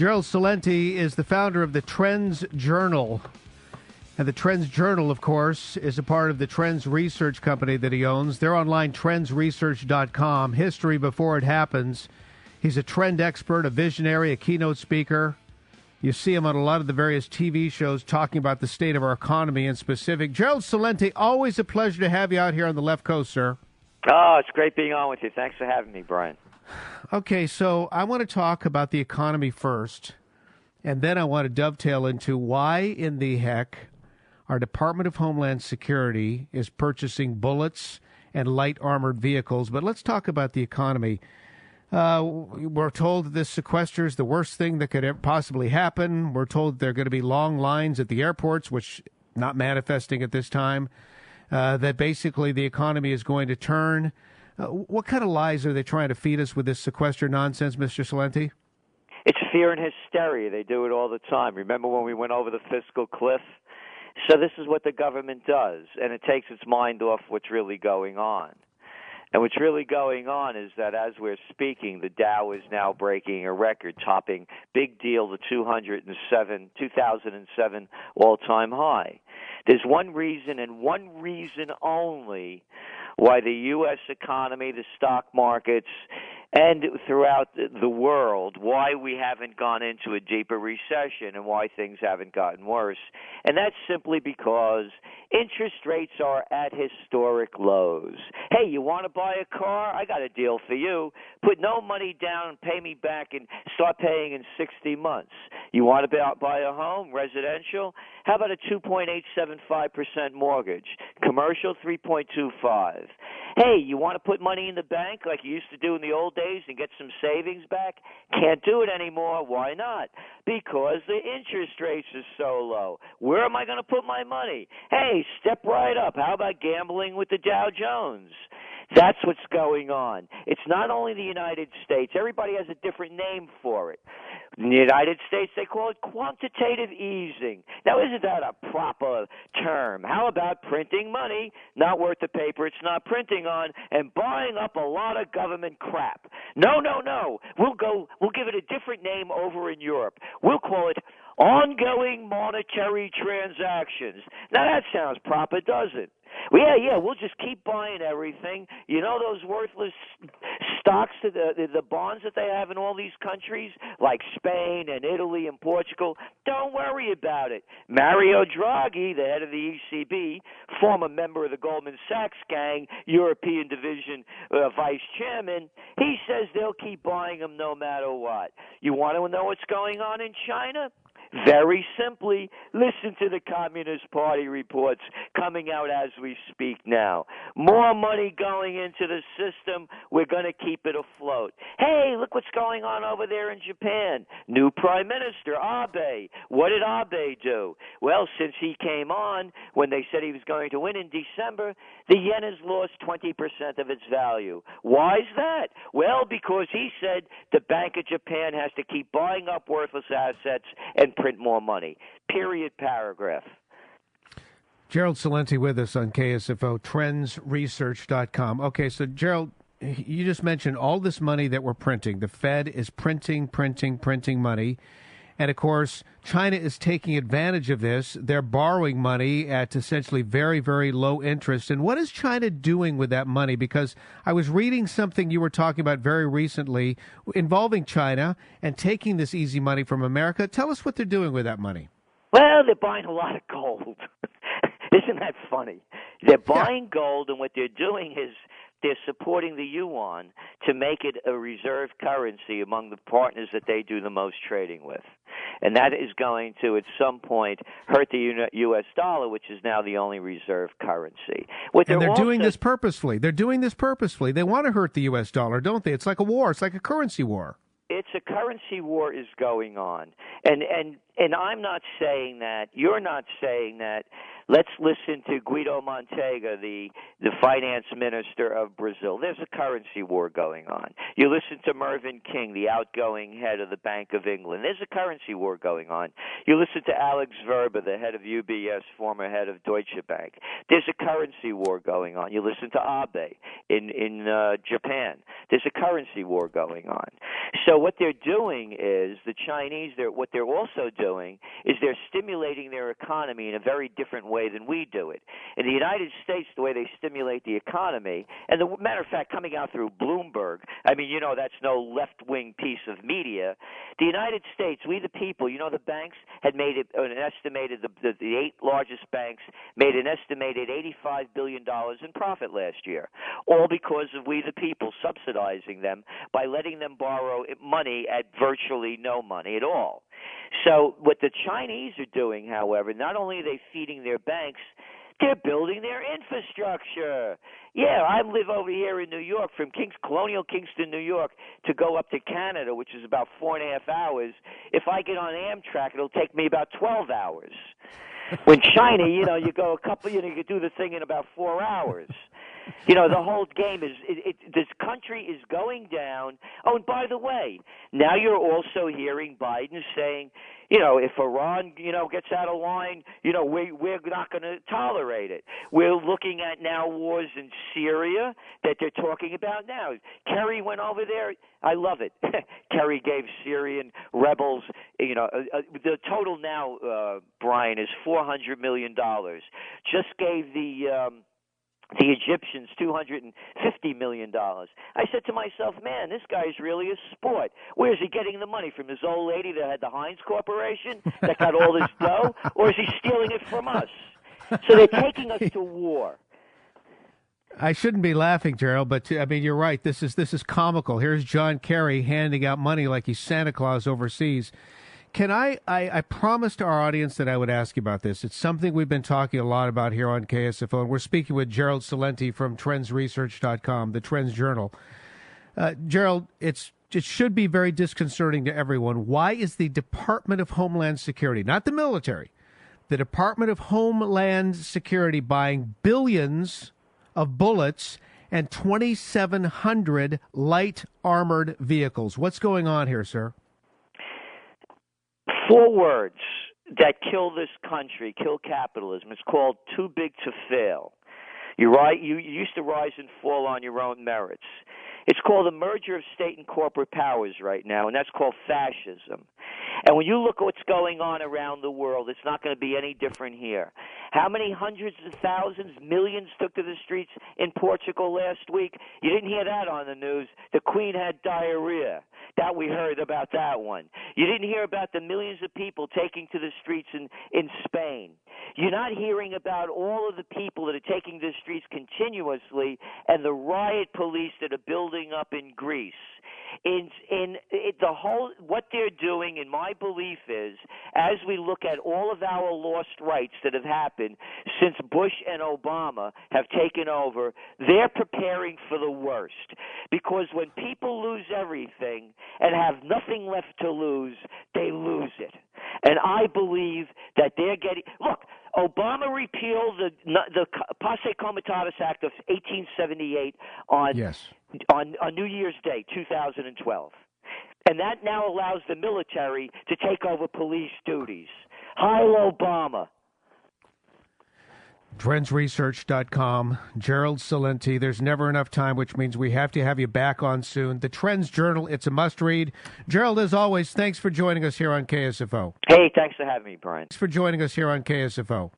Gerald Celente is the founder of the TrendsJournal. And the TrendsJournal, of course, is a part of the Trends Research company that he owns. They're online, TrendsResearch.com. History before it happens. He's a trend expert, a visionary, a keynote speaker. You see him on a lot of the various TV shows talking about the state of our economy in specific. Gerald Celente, always a pleasure to have you out here on the left coast, sir. Oh, it's great being on with you. Thanks for having me, Brian. Okay, so I want to talk about the economy first, and then I want to dovetail into why in the heck our Department of Homeland Security is purchasing bullets and light armored vehicles. But let's talk about the economy. We're told that this sequester is the worst thing that could possibly happen. We're told there are going to be long lines at the airports, which not manifesting at this time, that basically the economy is going to turn. What kind of lies are they trying to feed us with this sequester nonsense, Mr. Celente? It's fear and hysteria. They do it all the time. Remember when we went over the fiscal cliff? So this is what the government does, and it takes its mind off what's really going on. And what's really going on is that as we're speaking, the Dow is now breaking a record, topping big deal the 2007 all-time high. There's one reason and one reason only why the U.S. economy, the stock markets, and throughout the world, why we haven't gone into a deeper recession and why things haven't gotten worse. And that's simply because interest rates are at historic lows. Hey, you want to buy a car? I got a deal for you. Put no money down and pay me back and start paying in 60 months. You want to buy a home, residential? How about a 2.875% mortgage? Commercial, 3.25. Hey, you want to put money in the bank like you used to do in the old days and get some savings back? Can't do it anymore. Why not? Because the interest rates are so low. Where am I going to put my money? Hey, step right up. How about gambling with the Dow Jones? That's what's going on. It's not only the United States. Everybody has a different name for it. In the United States, they call it quantitative easing. Now, isn't that a proper term? How about printing money, not worth the paper it's not printing on, and buying up a lot of government crap? No. We'll give it a different name over in Europe. We'll call it ongoing monetary transactions. Now, that sounds proper, doesn't it? Well, yeah, we'll just keep buying everything. You know those worthless stocks, the bonds that they have in all these countries, like Spain and Italy and Portugal? Don't worry about it. Mario Draghi, the head of the ECB, former member of the Goldman Sachs gang, European Division vice chairman, he says they'll keep buying them no matter what. You want to know what's going on in China? Very simply, listen to the Communist Party reports coming out as we speak now. More money going into the system. We're going to keep it afloat. Hey, look what's going on over there in Japan. New Prime Minister, Abe. What did Abe do? Well, since he came on, when they said he was going to win in December, the yen has lost 20% of its value. Why is that? Well, because he said the Bank of Japan has to keep buying up worthless assets and print more money. Period, paragraph. Gerald Celente with us on KFSO, TrendsResearch.com. Okay, so Gerald, you just mentioned all this money that we're printing. The Fed is printing money. And, of course, China is taking advantage of this. They're borrowing money at essentially very, very low interest. And what is China doing with that money? Because I was reading something you were talking about very recently involving China and taking this easy money from America. Tell us what they're doing with that money. Well, they're buying a lot of gold. Isn't that funny? They're buying gold, and what they're doing is they're supporting the yuan to make it a reserve currency among the partners that they do the most trading with. And that is going to, at some point, hurt the U.S. dollar, which is now the only reserve currency. And they're doing this purposefully. They want to hurt the U.S. dollar, don't they? It's like a war. It's like a currency war. It's a currency war is going on. And and I'm not saying that. You're not saying that. Let's listen to Guido Mantega, the finance minister of Brazil. There's a currency war going on. You listen to Mervyn King, the outgoing head of the Bank of England. There's a currency war going on. You listen to Alex Verba, the head of UBS, former head of Deutsche Bank. There's a currency war going on. You listen to Abe in Japan. There's a currency war going on. So what they're doing is the Chinese. What they're also doing is they're stimulating their economy in a very different way than we do it. In the United States, the way they stimulate the economy, and the matter of fact, coming out through Bloomberg, I mean, that's no left-wing piece of media. The United States, we the people, the banks had made it an estimated, the 8 largest banks made an estimated $85 billion in profit last year, all because of we the people subsidizing them by letting them borrow money at virtually no money at all. So what the Chinese are doing, however, not only are they feeding their banks, they're building their infrastructure. Yeah, I live over here in New York, from colonial Kingston, New York, to go up to Canada, which is about 4.5 hours. If I get on Amtrak, it'll take me about 12 hours. When China, you go you can do the thing in about 4 hours. The whole game is this country is going down. Oh, and by the way, now you're also hearing Biden saying, if Iran, gets out of line, we're not going to tolerate it. We're looking at now wars in Syria that they're talking about now. Kerry went over there. I love it. Kerry gave Syrian rebels, the total now, Brian, is $400 million. Just gave the Egyptians $250 million. I said to myself, man, this guy's really a sport. Where's he getting the money? From this old lady that had the Heinz Corporation that got all this dough? Or is he stealing it from us? So they're taking us to war. I shouldn't be laughing, Gerald, but I mean, you're right. This is comical. Here's John Kerry handing out money like he's Santa Claus overseas. Can I promised our audience that I would ask you about this. It's something we've been talking a lot about here on KSFO, and we're speaking with Gerald Celente from TrendsResearch.com, the Trends Journal. Gerald, it should be very disconcerting to everyone. Why is the Department of Homeland Security, not the military, the Department of Homeland Security buying billions of bullets and 2,700 light armored vehicles? What's going on here, sir? 4 words that kill this country, kill capitalism. It's called too big to fail. You're right. You used to rise and fall on your own merits. It's called a merger of state and corporate powers right now, and that's called fascism. And when you look at what's going on around the world, it's not going to be any different here. How many hundreds of thousands, millions took to the streets in Portugal last week? You didn't hear that on the news. The Queen had diarrhea. That we heard about that one. You didn't hear about the millions of people taking to the streets in Spain. You're not hearing about all of the people that are taking to the streets continuously and the riot police that are building up in Greece. What they're doing, in my belief, is as we look at all of our lost rights that have happened since Bush and Obama have taken over, they're preparing for the worst. Because when people lose everything and have nothing left to lose, they lose it. And I believe that they're getting – look, Obama repealed the Posse Comitatus Act of 1878 on New Year's Day, 2012. And that now allows the military to take over police duties. Heil Obama. TrendsResearch.com, Gerald Celente. There's never enough time, which means we have to have you back on soon. The Trends Journal, it's a must-read. Gerald, as always, thanks for joining us here on KSFO. Hey, thanks for having me, Brian. Thanks for joining us here on KSFO.